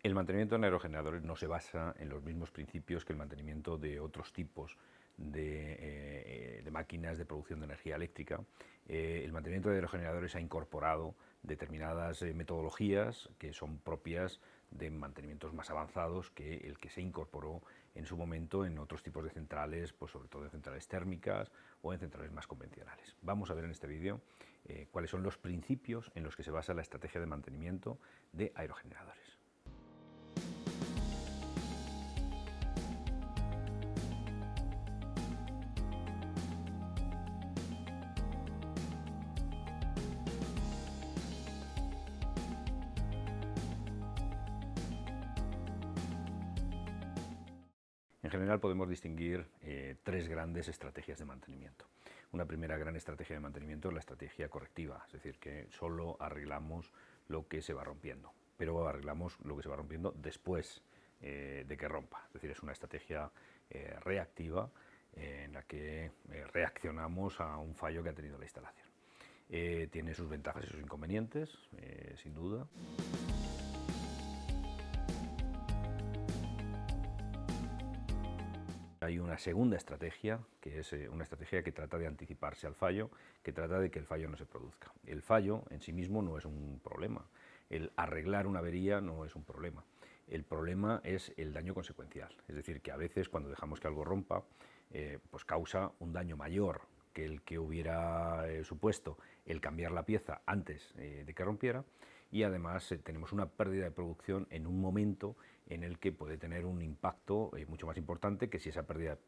El mantenimiento en aerogeneradores no se basa en los mismos principios que el mantenimiento de otros tipos de máquinas de producción de energía eléctrica. El mantenimiento de aerogeneradores ha incorporado determinadas metodologías que son propias de mantenimientos más avanzados que el que se incorporó en su momento en otros tipos de centrales, pues sobre todo en centrales térmicas o en centrales más convencionales. Vamos a ver en este vídeo cuáles son los principios en los que se basa la estrategia de mantenimiento de aerogeneradores. En general podemos distinguir tres grandes estrategias de mantenimiento. Una primera gran estrategia de mantenimiento es la estrategia correctiva, es decir, que solo arreglamos lo que se va rompiendo, pero arreglamos lo que se va rompiendo después de que rompa. Es decir, es una estrategia reactiva en la que reaccionamos a un fallo que ha tenido la instalación. Tiene sus ventajas y sus inconvenientes, sin duda. Hay una segunda estrategia, que es una estrategia que trata de anticiparse al fallo, que trata de que el fallo no se produzca. El fallo en sí mismo no es un problema, el arreglar una avería no es un problema. El problema es el daño consecuencial, es decir, que a veces cuando dejamos que algo rompa, pues causa un daño mayor que el que hubiera supuesto el cambiar la pieza antes de que rompiera, y además tenemos una pérdida de producción en un momento en el que puede tener un impacto mucho más importante que si esa pérdida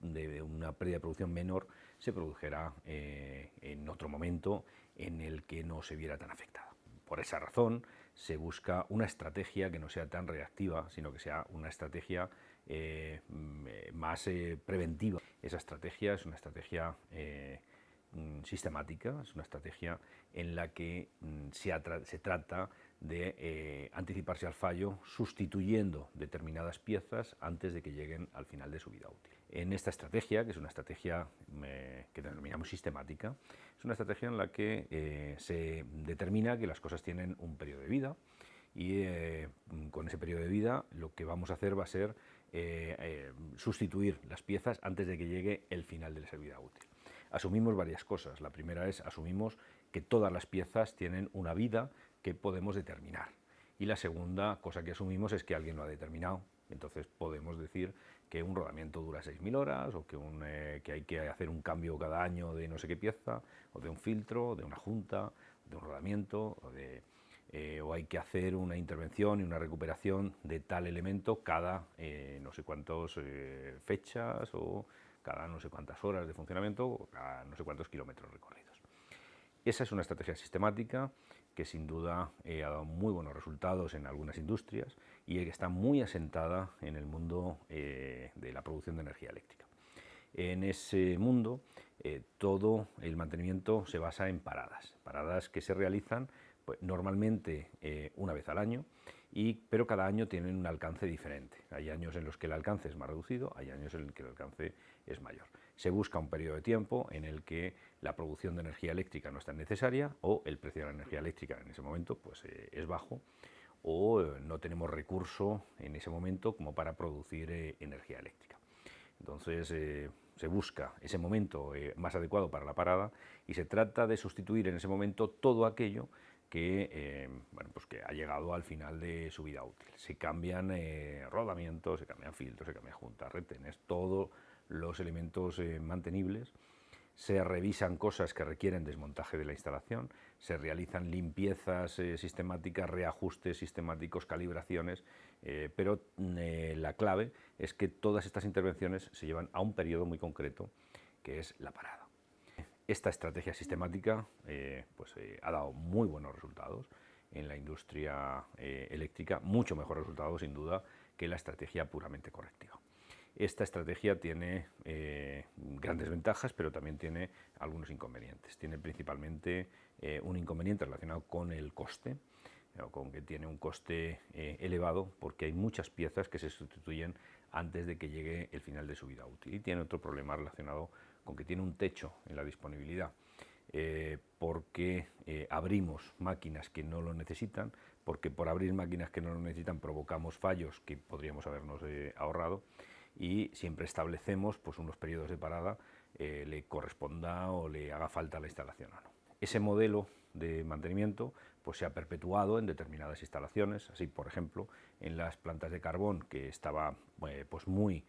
una pérdida de producción menor se produjera en otro momento en el que no se viera tan afectada. Por esa razón se busca una estrategia que no sea tan reactiva, sino que sea una estrategia más preventiva. Esa estrategia es una estrategia sistemática, es una estrategia en la que se trata de anticiparse al fallo sustituyendo determinadas piezas antes de que lleguen al final de su vida útil. En esta estrategia, que es una estrategia que denominamos sistemática, es una estrategia en la que se determina que las cosas tienen un periodo de vida y con ese periodo de vida lo que vamos a hacer va a ser sustituir las piezas antes de que llegue el final de su vida útil. Asumimos varias cosas. La primera es, asumimos que todas las piezas tienen una vida que podemos determinar. Y la segunda cosa que asumimos es que alguien lo ha determinado. Entonces podemos decir que un rodamiento dura 6.000 horas o que hay que hacer un cambio cada año de no sé qué pieza, o de un filtro, de una junta, de un rodamiento, o hay que hacer una intervención y una recuperación de tal elemento cada no sé cuántas fechas o cada no sé cuántas horas de funcionamiento o cada no sé cuántos kilómetros recorridos. Esa es una estrategia sistemática que sin duda ha dado muy buenos resultados en algunas industrias y que está muy asentada en el mundo de la producción de energía eléctrica. En ese mundo todo el mantenimiento se basa en paradas que se realizan pues, normalmente una vez al año, pero cada año tienen un alcance diferente. Hay años en los que el alcance es más reducido, hay años en los que el alcance es mayor. Se busca un periodo de tiempo en el que la producción de energía eléctrica no es tan necesaria o el precio de la energía eléctrica en ese momento pues, es bajo o no tenemos recurso en ese momento como para producir energía eléctrica. Entonces se busca ese momento más adecuado para la parada y se trata de sustituir en ese momento todo aquello que, pues que ha llegado al final de su vida útil. Se cambian rodamientos, se cambian filtros, se cambian juntas, retenes, todos los elementos mantenibles. Se revisan cosas que requieren desmontaje de la instalación, se realizan limpiezas sistemáticas, reajustes sistemáticos, calibraciones, pero la clave es que todas estas intervenciones se llevan a un periodo muy concreto, que es la parada. Esta estrategia sistemática ha dado muy buenos resultados en la industria eléctrica, mucho mejores resultados sin duda que la estrategia puramente correctiva. Esta estrategia tiene grandes ventajas, pero también tiene algunos inconvenientes. Tiene principalmente un inconveniente relacionado con el coste, con que tiene un coste elevado porque hay muchas piezas que se sustituyen antes de que llegue el final de su vida útil. Y tiene otro problema relacionado con que tiene un techo en la disponibilidad. Porque abrimos máquinas que no lo necesitan, porque por abrir máquinas que no lo necesitan provocamos fallos que podríamos habernos ahorrado, y siempre establecemos pues, unos periodos de parada, le corresponda o le haga falta la instalación o no. Ese modelo de mantenimiento pues, se ha perpetuado en determinadas instalaciones, así por ejemplo en las plantas de carbón, que estaba pues muy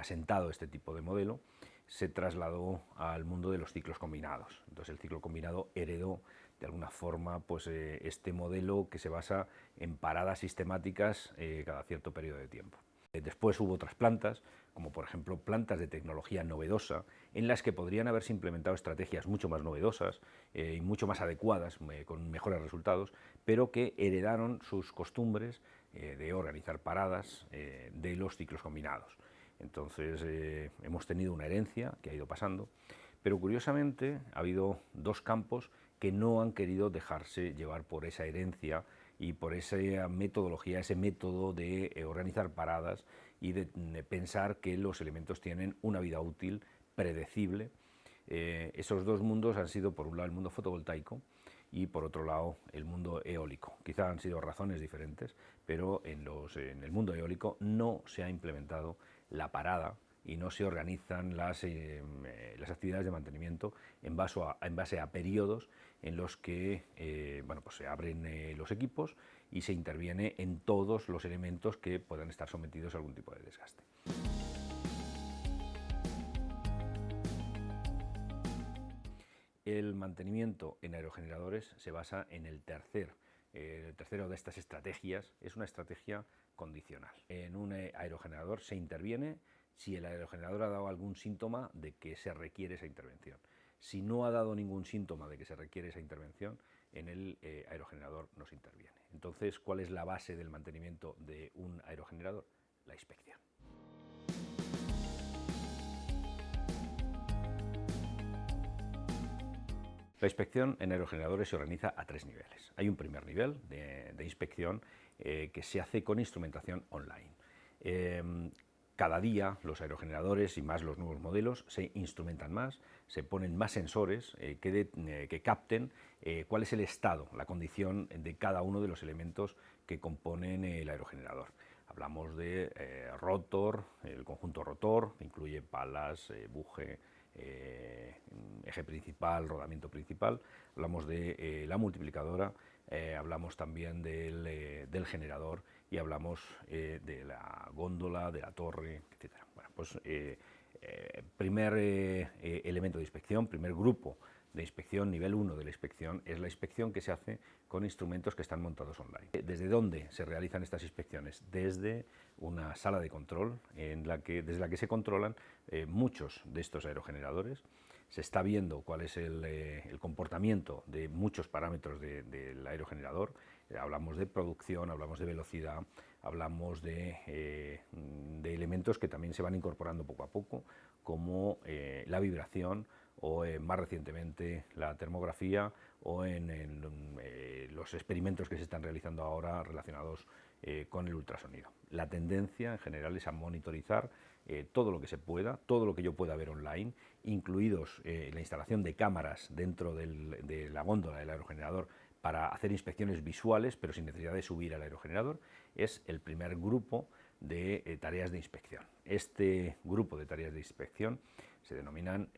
asentado este tipo de modelo, se trasladó al mundo de los ciclos combinados. Entonces el ciclo combinado heredó de alguna forma pues, este modelo que se basa en paradas sistemáticas cada cierto periodo de tiempo. Después hubo otras plantas, como por ejemplo plantas de tecnología novedosa, en las que podrían haberse implementado estrategias mucho más novedosas y mucho más adecuadas, con mejores resultados, pero que heredaron sus costumbres de organizar paradas de los ciclos combinados. Entonces hemos tenido una herencia que ha ido pasando, pero curiosamente ha habido dos campos que no han querido dejarse llevar por esa herencia y por esa metodología, ese método de organizar paradas y de pensar que los elementos tienen una vida útil predecible. Esos dos mundos han sido, por un lado, el mundo fotovoltaico y, por otro lado, el mundo eólico. Quizá han sido razones diferentes, pero en el mundo eólico no se ha implementado la parada y no se organizan las actividades de mantenimiento en base a periodos en los que bueno, pues se abren los equipos y se interviene en todos los elementos que puedan estar sometidos a algún tipo de desgaste. El mantenimiento en aerogeneradores se basa en el tercero de estas estrategias, es una estrategia condicional. En un aerogenerador se interviene si el aerogenerador ha dado algún síntoma de que se requiere esa intervención. Si no ha dado ningún síntoma de que se requiere esa intervención, en el aerogenerador no se interviene. Entonces, ¿cuál es la base del mantenimiento de un aerogenerador? La inspección. La inspección en aerogeneradores se organiza a tres niveles. Hay un primer nivel de inspección que se hace con instrumentación online. Cada día los aerogeneradores y más los nuevos modelos se instrumentan más, se ponen más sensores que capten cuál es el estado, la condición de cada uno de los elementos que componen el aerogenerador. Hablamos de rotor, el conjunto rotor, que incluye palas, buje, eje principal, rodamiento principal. Hablamos de la multiplicadora, hablamos también del generador y hablamos de la góndola, de la torre, etc. Bueno, pues primer elemento de inspección, primer grupo de inspección, nivel 1 de la inspección, es la inspección que se hace con instrumentos que están montados online. ¿Desde dónde se realizan estas inspecciones? Desde una sala de control desde la que se controlan muchos de estos aerogeneradores. Se está viendo cuál es el comportamiento de muchos parámetros del aerogenerador. Hablamos de producción, hablamos de velocidad, hablamos de elementos que también se van incorporando poco a poco, como la vibración o más recientemente la termografía o en los experimentos que se están realizando ahora relacionados con el ultrasonido. La tendencia en general es a monitorizar todo lo que se pueda, todo lo que yo pueda ver online, incluidos la instalación de cámaras dentro de la góndola del aerogenerador para hacer inspecciones visuales, pero sin necesidad de subir al aerogenerador. Es el primer grupo de tareas de inspección. Este grupo de tareas de inspección se denominan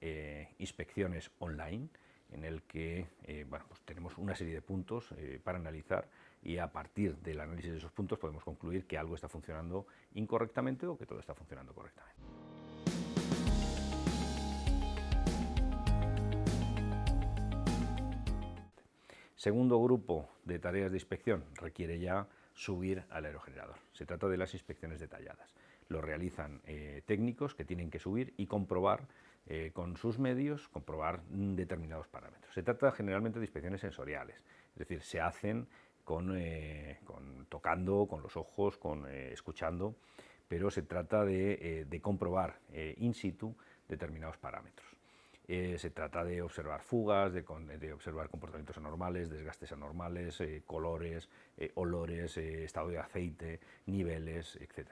inspecciones online, en el que bueno, pues tenemos una serie de puntos para analizar y a partir del análisis de esos puntos podemos concluir que algo está funcionando incorrectamente o que todo está funcionando correctamente. Segundo grupo de tareas de inspección requiere ya subir al aerogenerador. Se trata de las inspecciones detalladas. Lo realizan técnicos que tienen que subir y comprobar con sus medios, comprobar determinados parámetros. Se trata generalmente de inspecciones sensoriales, es decir, se hacen tocando, con los ojos, escuchando, pero se trata de comprobar in situ determinados parámetros. Se trata de observar fugas, de observar comportamientos anormales, desgastes anormales, colores, olores, estado de aceite, niveles, etc.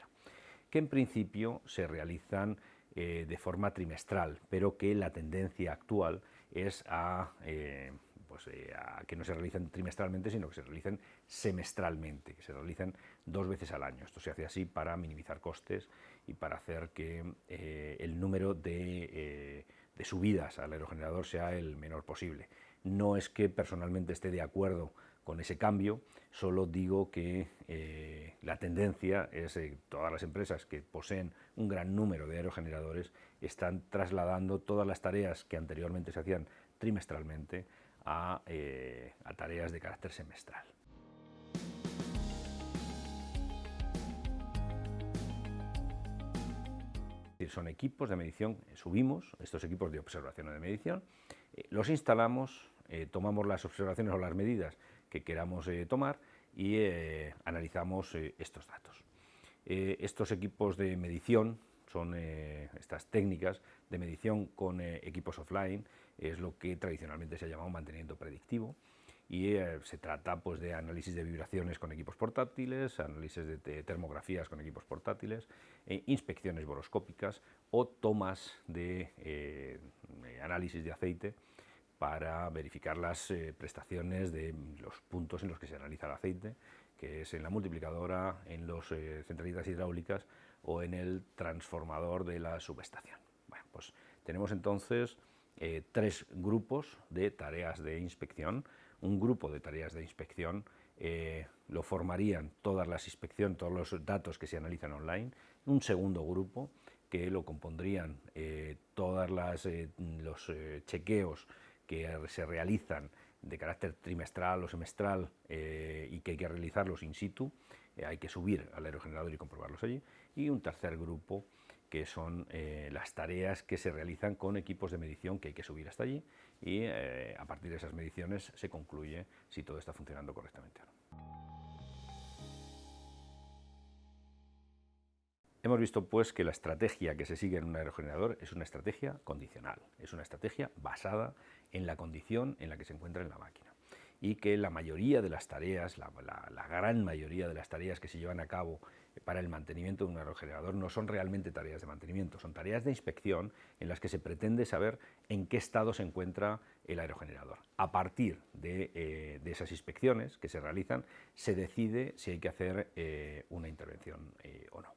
Que en principio se realizan de forma trimestral, pero que la tendencia actual es a pues, a que no se realicen trimestralmente, sino que se realicen semestralmente, que se realicen 2 veces al año. Esto se hace así para minimizar costes y para hacer que el número de subidas al aerogenerador sea el menor posible. No es que personalmente esté de acuerdo con ese cambio, solo digo que la tendencia es todas las empresas que poseen un gran número de aerogeneradores están trasladando todas las tareas que anteriormente se hacían trimestralmente a tareas de carácter semestral. Son equipos de medición, subimos estos equipos de observación o de medición, los instalamos, tomamos las observaciones o las medidas que queramos tomar y analizamos estos datos. Estos equipos de medición son estas técnicas de medición con equipos offline, es lo que tradicionalmente se ha llamado mantenimiento predictivo, y se trata pues, de análisis de vibraciones con equipos portátiles, análisis de termografías con equipos portátiles, inspecciones boroscópicas o tomas de análisis de aceite para verificar las prestaciones de los puntos en los que se analiza el aceite, que es en la multiplicadora, en las centralitas hidráulicas o en el transformador de la subestación. Bueno, pues tenemos entonces 3 grupos de tareas de inspección. Un grupo de tareas de inspección lo formarían todas las inspecciones, todos los datos que se analizan online. Un segundo grupo que lo compondrían todos los chequeos que se realizan de carácter trimestral o semestral y que hay que realizarlos in situ, hay que subir al aerogenerador y comprobarlos allí. Y un tercer grupo que son las tareas que se realizan con equipos de medición que hay que subir hasta allí y a partir de esas mediciones se concluye si todo está funcionando correctamente o no. Hemos visto pues que la estrategia que se sigue en un aerogenerador es una estrategia condicional, es una estrategia basada en la condición en la que se encuentra en la máquina y que la mayoría de las tareas, la gran mayoría de las tareas que se llevan a cabo para el mantenimiento de un aerogenerador no son realmente tareas de mantenimiento, son tareas de inspección en las que se pretende saber en qué estado se encuentra el aerogenerador. A partir de esas inspecciones que se realizan, se decide si hay que hacer una intervención o no.